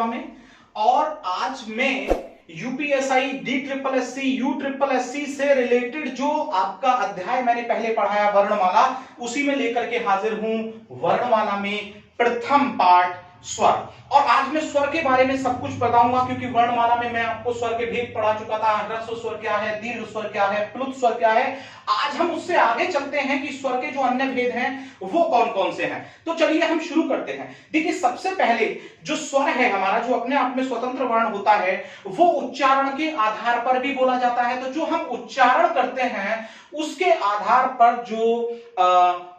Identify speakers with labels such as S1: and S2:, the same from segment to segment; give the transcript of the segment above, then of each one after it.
S1: सेवा में। और आज मैं यूपीएसआई, DSSC, USSC से रिलेटेड जो आपका अध्याय मैंने पहले पढ़ाया वर्णमाला, उसी में लेकर के हाजिर हूं। वर्णमाला में प्रथम पाठ स्वर। और आज मैं स्वर के बारे में सब कुछ बताऊंगा, क्योंकि वर्णमाला में मैं आपको स्वर के भेद पढ़ा चुका था। ह्रस्व स्वर क्या है, दीर्घ स्वर क्या है, प्लुत स्वर क्या है। आज हम उससे आगे चलते हैं कि स्वर के जो अन्य भेद हैं वो कौन कौन से हैं। तो चलिए हम शुरू करते हैं। देखिए, सबसे पहले जो स्वर है हमारा, जो अपने आप में स्वतंत्र वर्ण होता है, वो उच्चारण के आधार पर भी बोला जाता है। तो जो हम उच्चारण करते हैं उसके आधार पर जो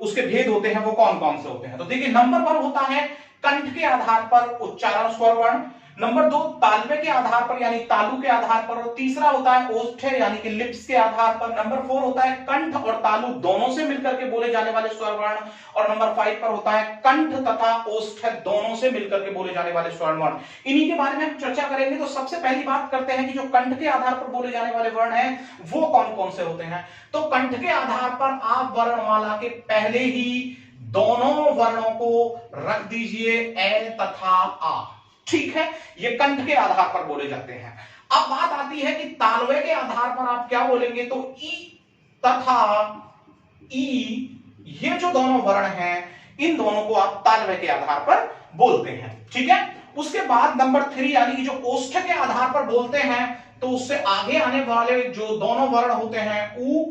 S1: उसके भेद होते हैं वो कौन कौन से होते हैं। तो देखिए, नंबर 1 होता है कंठ के आधार पर उच्चारण स्वर वर्ण। नंबर 2 तालवे के आधार पर यानी तालु के आधार पर। और तीसरा होता है ओष्ठ यानी कि लिप्स के आधार पर। नंबर 4 होता है कंठ और तालु दोनों से मिलकर के बोले जाने वाले स्वर वर्ण। और नंबर 5 पर होता है कंठ तथा ओष्ठ दोनों से मिलकर के बोले जाने वाले स्वर वर्ण। इन्हीं के बारे में हम चर्चा करेंगे। तो सबसे पहली बात करते हैं कि जो कंठ के आधार पर बोले जाने वाले वर्ण हैं वो कौन कौन से होते हैं। तो कंठ के आधार पर आप वर्णमाला के पहले ही दोनों वर्णों को रख दीजिए, ए तथा आ। ठीक है, ये कंठ के आधार पर बोले जाते हैं। अब बात आती है कि तालवे के आधार पर आप क्या बोलेंगे। तो ई तथा ई, ये जो दोनों वर्ण हैं, इन दोनों को आप तालवे के आधार पर बोलते हैं। ठीक है, उसके बाद नंबर 3 यानी कि जो ओष्ठ के आधार पर बोलते हैं, तो उससे आगे आने वाले जो दोनों वर्ण होते हैं, उ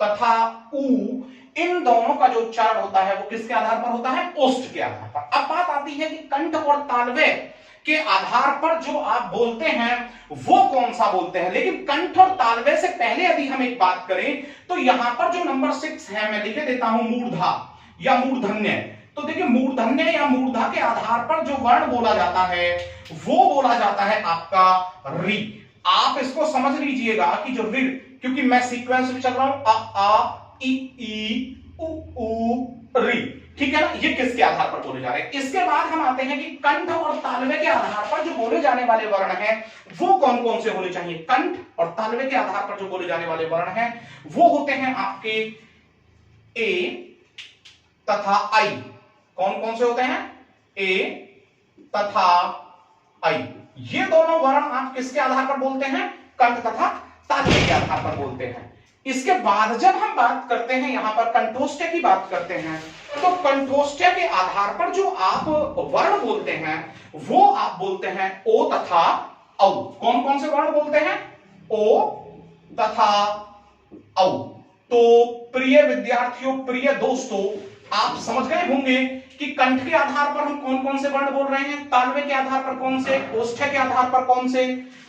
S1: तथा उ, इन दोनों का जो उच्चारण होता है वो किसके आधार पर होता है, ओष्ठ के आधार पर। अब बात आती है कि कंठ और तालवे के आधार पर जो आप बोलते हैं वो कौन सा बोलते हैं। लेकिन कंठ और तालवे से पहले यदि हम एक बात करें तो यहां पर जो नंबर 6 है, मैं लिखे देता हूं मूर्धा या मूर्धन्य। तो देखिए, मूर्धन्य या मूर्धा के आधार पर जो वर्ण बोला जाता है वो बोला जाता है आपका री। आप इसको समझ लीजिएगा कि जो री, क्योंकि मैं सीक्वेंस में चल रहा हूं, आ ई ई उ उ री। ठीक है ना, ये किसके आधार पर बोले जा रहे हैं। इसके बाद हम आते हैं कि कंठ और तालवे के आधार पर जो बोले जाने वाले वर्ण हैं वो कौन कौन से होने चाहिए। कंठ और तालवे के आधार पर जो बोले जाने वाले वर्ण हैं वो होते हैं आपके ए तथा आई। कौन कौन से होते हैं, ए तथा आई। ये दोनों वर्ण आप किसके आधार पर बोलते हैं, कंठ तथा तालवे के आधार पर बोलते हैं। इसके बाद जब हम बात करते हैं यहां पर कंठोष्ठ्य की बात करते हैं, तो कंठोष्ठ्य के आधार पर जो आप वर्ण बोलते हैं वो आप बोलते हैं ओ तथा औ। कौन कौन से वर्ण बोलते हैं, ओ तथा औ। तो प्रिय विद्यार्थियों, प्रिय दोस्तों, आप समझ गए होंगे कि कंठ के आधार पर हम कौन कौन से वर्ण बोल रहे हैं, तालवे के आधार पर कौन से, ओष्ठ के आधार पर कौन से,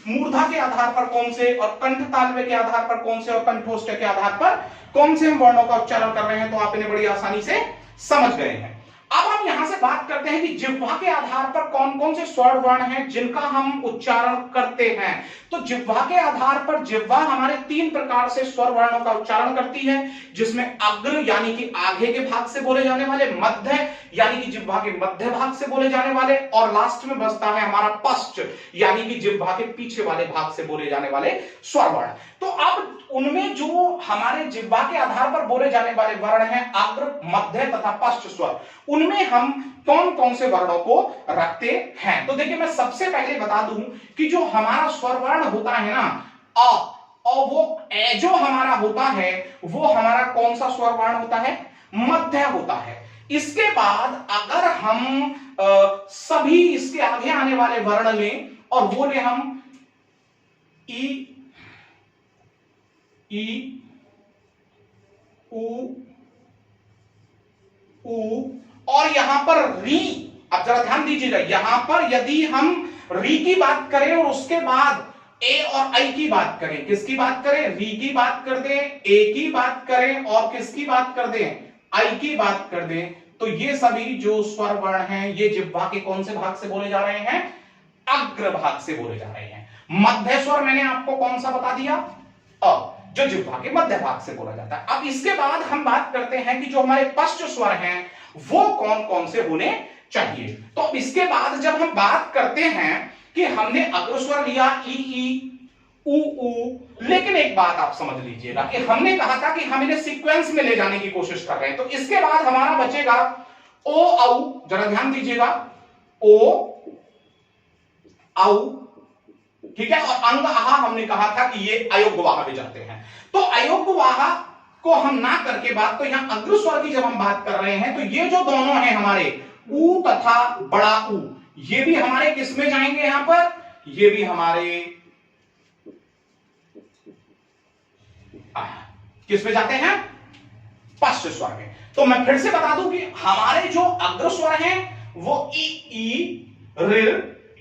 S1: मूर्धा के आधार पर कौन से, और कंठ तालवे के आधार पर कौन से, और कंठोष्ठ के आधार पर कौन से हम वर्णों का उच्चारण कर रहे हैं। तो आप इन्हें बड़ी आसानी से समझ गए हैं। अब हम यहां से बात करते हैं कि जिह्वा के आधार पर कौन कौन से स्वर वर्ण हैं जिनका हम उच्चारण करते हैं। तो जिह्वा के आधार पर जिह्वा हमारे 3 प्रकार से स्वर वर्णों का उच्चारण करती है, जिसमें अग्र यानी कि आगे के भाग से बोले जाने वाले, मध्य यानी कि जिह्वा के मध्य भाग से बोले जाने वाले, और लास्ट में बचता है हमारा पश्च यानी कि जिह्वा के पीछे वाले भाग से बोले जाने वाले स्वर वर्ण। तो अब उनमें जो हमारे जिह्वा के आधार पर बोले जाने वाले वर्ण हैं, अग्र, मध्य तथा पश्च स्वर, उनमें हम कौन कौन से वर्णों को रखते हैं। तो देखिए, मैं सबसे पहले बता दूं कि जो हमारा स्वर वर्ण होता है ना, अ, और वो ए जो हमारा होता है वो हमारा कौन सा स्वर वर्ण होता है, मध्य होता है। इसके बाद अगर हम सभी इसके आगे आने वाले वर्ण लें और वो ले हम ई उ और यहां पर री। अब जरा ध्यान दीजिएगा, यहां पर यदि हम री की बात करें और उसके बाद ए और आई की बात करें, किसकी बात करें, री की बात कर दें, ए की बात करें और किसकी बात कर दें, आई की बात कर दें, तो ये सभी जो स्वर वर्ण हैं ये जिह्वा के कौन से भाग से बोले जा रहे हैं, अग्र भाग से बोले जा रहे हैं। मध्य स्वर मैंने आपको कौन सा बता दिया, अ, जो जिह्वा के मध्य भाग से बोला जाता है। अब इसके बाद हम बात करते हैं कि जो हमारे पश्च स्वर हैं वो कौन कौन से होने चाहिए। तो अब इसके बाद जब हम बात करते हैं कि हमने अग्र स्वर लिया ई उ उ, लेकिन एक बात आप समझ लीजिएगा कि हमने कहा था कि हम इन्हें सीक्वेंस में ले जाने की कोशिश कर रहे हैं। तो इसके बाद हमारा बचेगा ओ औ। जरा ध्यान दीजिएगा, ओ औ, ठीक है। और अंग आहा हमने कहा था कि ये अयोग्यवाह में जाते हैं। तो अयोग्यवाह को हम ना करके बात, तो यहां अग्र स्वर की जब हम बात कर रहे हैं तो ये जो दोनों हैं हमारे ऊ तथा बड़ा ऊ, ये भी हमारे किस में जाएंगे, यहां पर ये भी हमारे किस में जाते हैं, पश्च स्वर में। तो मैं फिर से बता दूं कि हमारे जो अग्र स्वर हैं वो ई, ऋ,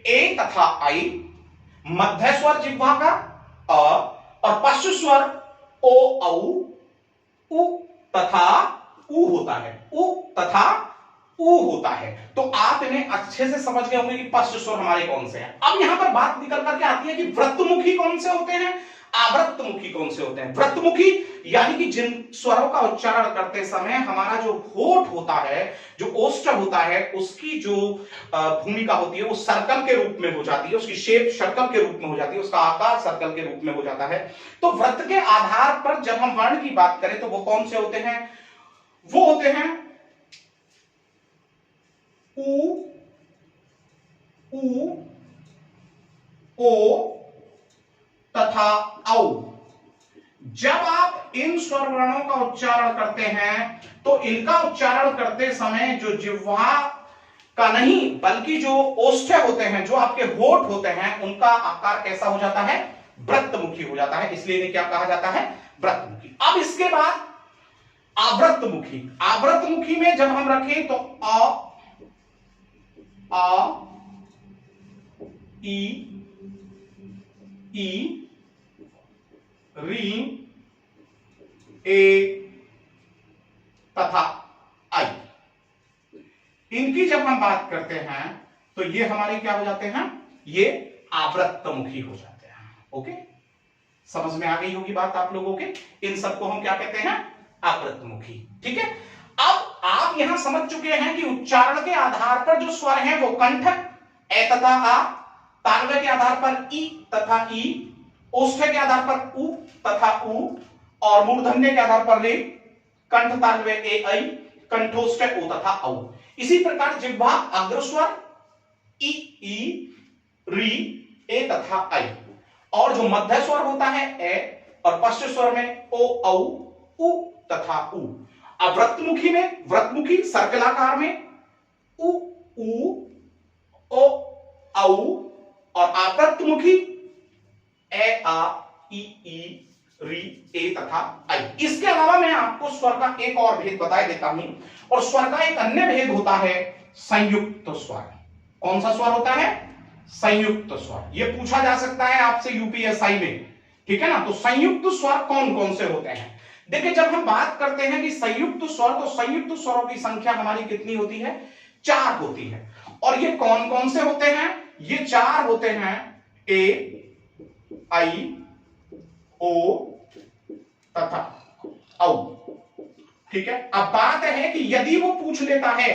S1: ए तथा आई, मध्य स्वर जिह्वा का अ, और पश्च स्वर ओ, औ, उ तथा ऊ होता है, उ तथा ऊ होता है। तो आप इन्हें अच्छे से समझ गए होंगे कि पश्च स्वर हमारे कौन से हैं। अब यहां पर बात निकल करके आती है कि वृत्तमुखी कौन से होते हैं, आवृत्तमुखी कौन से होते हैं। वृत्तमुखी यानी कि जिन स्वरों का उच्चारण करते समय हमारा जो होठ होता है, जो ओष्ठ होता है, उसकी जो भूमिका होती है वो सर्कल के रूप में हो जाती है, उसकी शेप सर्कल के रूप में हो जाती है, उसका आकार सर्कल के रूप में हो जाता है। तो वृत्त के आधार पर जब हम वर्ण की बात करें तो वो कौन से होते हैं, वो होते हैं उ, ओ तथा औ। जब आप इन स्वर वर्णों का उच्चारण करते हैं तो इनका उच्चारण करते समय जो जिह्वा का नहीं बल्कि जो ओष्ठ होते हैं, जो आपके होठ होते हैं, उनका आकार कैसा हो जाता है, वृत्तमुखी हो जाता है, इसलिए इन्हें क्या कहा जाता है, वृत्तमुखी। अब इसके बाद आवृत्तमुखी। आवृत्तमुखी में जब हम रखें तो अ, ई, री, ए तथा आई, इनकी जब हम बात करते हैं तो ये हमारे क्या हो जाते हैं, ये आवृत्तमुखी हो जाते हैं। ओके, समझ में आ गई होगी बात आप लोगों के। इन सबको हम क्या कहते हैं, आवृत्तमुखी। ठीक है, अब आप यहां समझ चुके हैं कि उच्चारण के आधार पर जो स्वर हैं वो कंठ ए तथा आ, तालव्य के आधार पर ई तथा ई, ओष्ठ के आधार पर उ तथा उ, और मूर्धन्य के आधार पर रे, कंठ तालव्य ए ऐ, कंठोष्ठ ओ तथा औ। इसी प्रकार जिह्वा अग्रस्वर ई, री, ए तथा ऐ, और जो मध्य स्वर होता है ए, और पश्च स्वर में ओ, औ, उ तथा उ। अब वृत्तमुखी में, वृत्तमुखी सर्कलाकार में उ, ओ, औ, और आवृत्तमुखी ए, आ, ई, री, ए तथा आई। इसके अलावा मैं आपको स्वर का एक और भेद बता देता हूं, और स्वर का एक अन्य भेद होता है संयुक्त स्वर। कौन सा स्वर होता है, संयुक्त स्वर। यह पूछा जा सकता है आपसे यूपीएसआई में, ठीक है ना। तो संयुक्त स्वर कौन कौन से होते हैं, देखिए जब हम बात करते हैं कि संयुक्त स्वर, तो संयुक्त स्वरों की संख्या हमारी कितनी होती है, 4 होती है। और ये कौन कौन से होते हैं, ये 4 होते हैं, ए, आई, ओ तथा औ। ठीक है, अब बात है कि यदि वो पूछ लेता है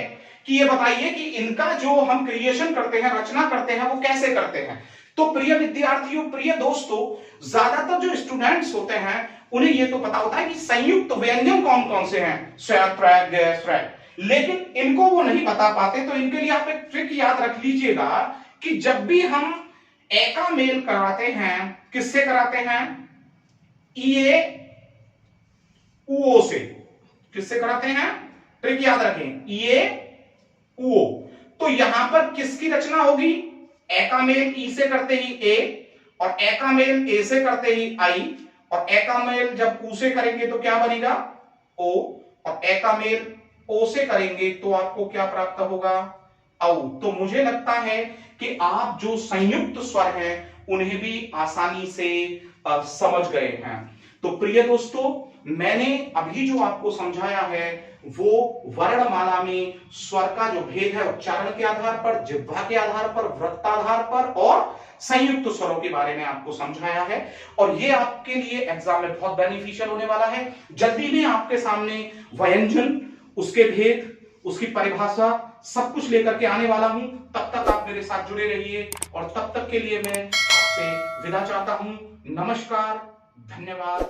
S1: कि ये बताइए कि इनका जो हम क्रिएशन करते हैं, रचना करते हैं, वो कैसे करते हैं, तो प्रिय विद्यार्थियों, प्रिय दोस्तों, ज्यादातर जो स्टूडेंट्स होते हैं उन्हें ये तो पता होता है कि संयुक्त व्यंजन कौन कौन से हैं, स्व, प्र, ग, स्र, लेकिन इनको वो नहीं बता पाते। तो इनके लिए आप एक ट्रिक याद रख लीजिएगा कि जब भी हम ए का मेल कराते हैं, किससे कराते हैं, ये ऊ से, किससे कराते हैं, ट्रिक याद रखें, ये ऊ। तो यहां पर किसकी रचना होगी, ए का मेल ई से करते ही ए, और ए का मेल ए से करते ही आई, और ए का मेल जब ऊ से करेंगे तो क्या बनेगा, ओ, और ए का मेल ओ से करेंगे तो आपको क्या प्राप्त होगा, औ। तो मुझे लगता है कि आप जो संयुक्त स्वर हैं उन्हें भी आसानी से समझ गए हैं। तो प्रिय दोस्तों, मैंने अभी जो आपको समझाया है वो वर्णमाला में स्वर का जो भेद है, उच्चारण के आधार पर, जिह्वा के आधार पर, वृत्ताधार पर, और संयुक्त स्वरों के बारे में आपको समझाया है। और ये आपके लिए एग्जाम में बहुत बेनिफिशियल होने वाला है। जल्दी में आपके सामने व्यंजन, उसके भेद, उसकी परिभाषा, सब कुछ लेकर के आने वाला हूं। तब तक आप मेरे साथ जुड़े रहिए, और तब तक के लिए मैं आपसे विदा चाहता हूं। नमस्कार, धन्यवाद।